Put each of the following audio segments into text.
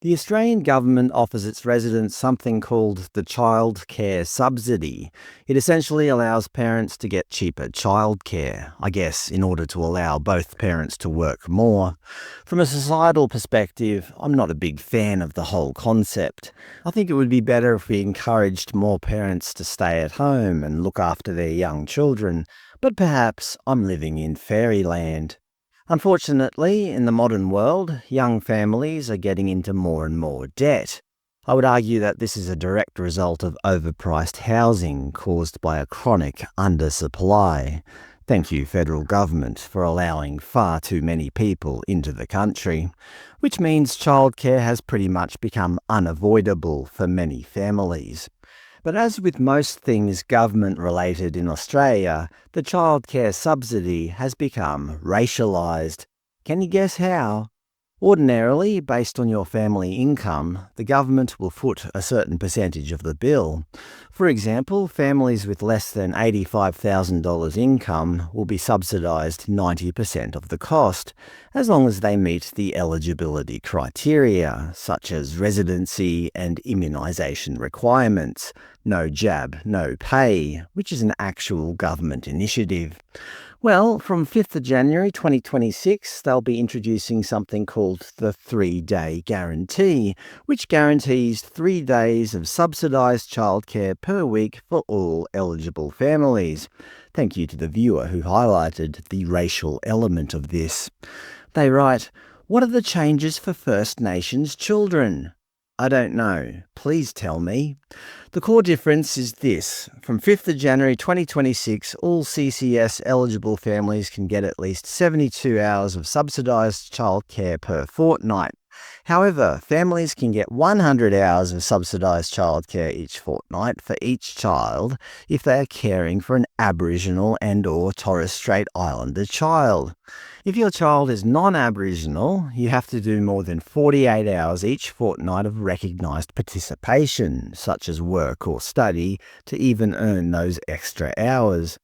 The Australian government offers its residents something called the Child Care Subsidy. It essentially allows parents to get cheaper childcare, I guess, in order to allow both parents to work more. From a societal perspective, I'm not a big fan of the whole concept. I think it would be better if we encouraged more parents to stay at home and look after their young children, but perhaps I'm living in fairyland. Unfortunately, in the modern world, young families are getting into more and more debt. I would argue that this is a direct result of overpriced housing caused by a chronic undersupply. Thank you, federal government, for allowing far too many people into the country, which means childcare has pretty much become unavoidable for many families. But as with most things government-related in Australia, the Child Care Subsidy has become racialised. Can you guess how? Ordinarily, based on your family income, the government will foot a certain percentage of the bill. For example, families with less than $85,000 income will be subsidised 90% of the cost, as long as they meet the eligibility criteria, such as residency and immunisation requirements. No jab, no pay, which is an actual government initiative. Well, from 5th of January 2026, they'll be introducing something called the 3-day guarantee, which guarantees 3 days of subsidised childcare per week for all eligible families. Thank you to the viewer who highlighted the racial element of this. They write, "What are the changes for First Nations children?" I don't know. Please tell me. The core difference is this. From 5th of January 2026, all CCS eligible families can get at least 72 hours of subsidised childcare per fortnight. However, families can get 100 hours of subsidised childcare each fortnight for each child if they are caring for an Aboriginal and/or Torres Strait Islander child. If your child is non-Aboriginal, you have to do more than 48 hours each fortnight of recognised participation, such as work or study, to even earn those extra hours.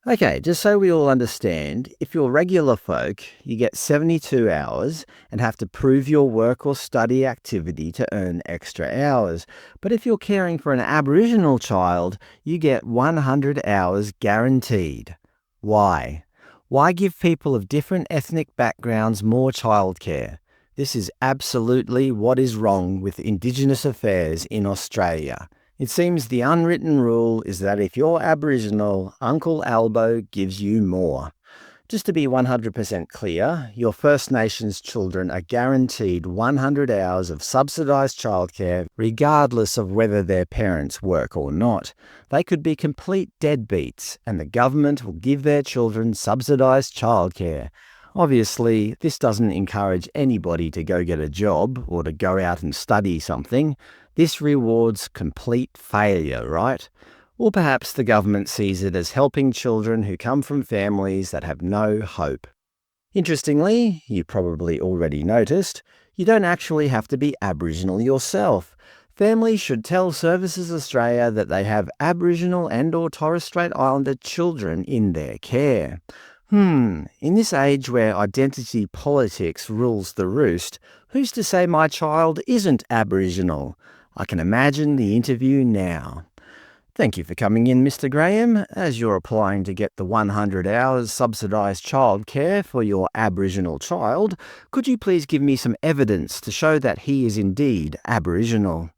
Okay, just so we all understand, if you're regular folk, you get 72 hours and have to prove your work or study activity to earn extra hours. But if you're caring for an Aboriginal child, you get 100 hours guaranteed. Why? Why give people of different ethnic backgrounds more childcare? This is absolutely what is wrong with Indigenous affairs in Australia. It seems the unwritten rule is that if you're Aboriginal, Uncle Albo gives you more. Just to be 100% clear, your First Nations children are guaranteed 100 hours of subsidised childcare regardless of whether their parents work or not. They could be complete deadbeats and the government will give their children subsidised childcare. Obviously, this doesn't encourage anybody to go get a job or to go out and study something. This rewards complete failure, right? Or perhaps the government sees it as helping children who come from families that have no hope. Interestingly, you probably already noticed, you don't actually have to be Aboriginal yourself. Families should tell Services Australia that they have Aboriginal and/or Torres Strait Islander children in their care. In this age where identity politics rules the roost, who's to say my child isn't Aboriginal? I can imagine the interview now. Thank you for coming in, Mr. Graham. As you're applying to get the 100 hours subsidised childcare for your Aboriginal child, could you please give me some evidence to show that he is indeed Aboriginal?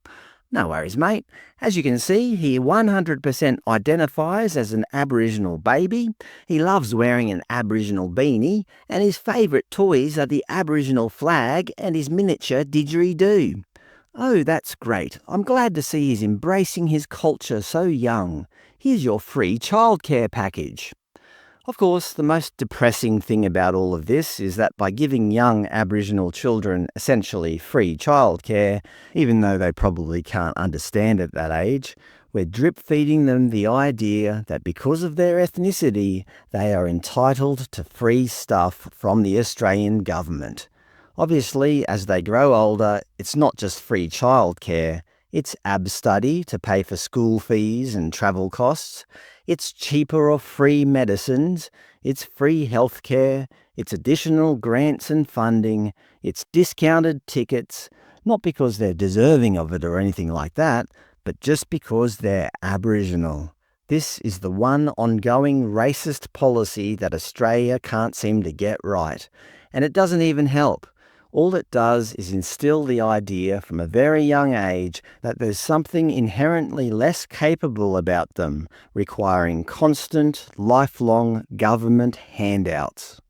No worries, mate. As you can see, he 100% identifies as an Aboriginal baby. He loves wearing an Aboriginal beanie, and his favourite toys are the Aboriginal flag and his miniature didgeridoo. Oh, that's great. I'm glad to see he's embracing his culture so young. Here's your free childcare package. Of course, the most depressing thing about all of this is that by giving young Aboriginal children essentially free childcare, even though they probably can't understand at that age, we're drip-feeding them the idea that because of their ethnicity, they are entitled to free stuff from the Australian government. Obviously, as they grow older, it's not just free childcare, it's ab-study to pay for school fees and travel costs, it's cheaper or free medicines, it's free healthcare, it's additional grants and funding, it's discounted tickets, not because they're deserving of it or anything like that, but just because they're Aboriginal. This is the one ongoing racist policy that Australia can't seem to get right. And it doesn't even help. All it does is instill the idea from a very young age that there's something inherently less capable about them, requiring constant, lifelong government handouts.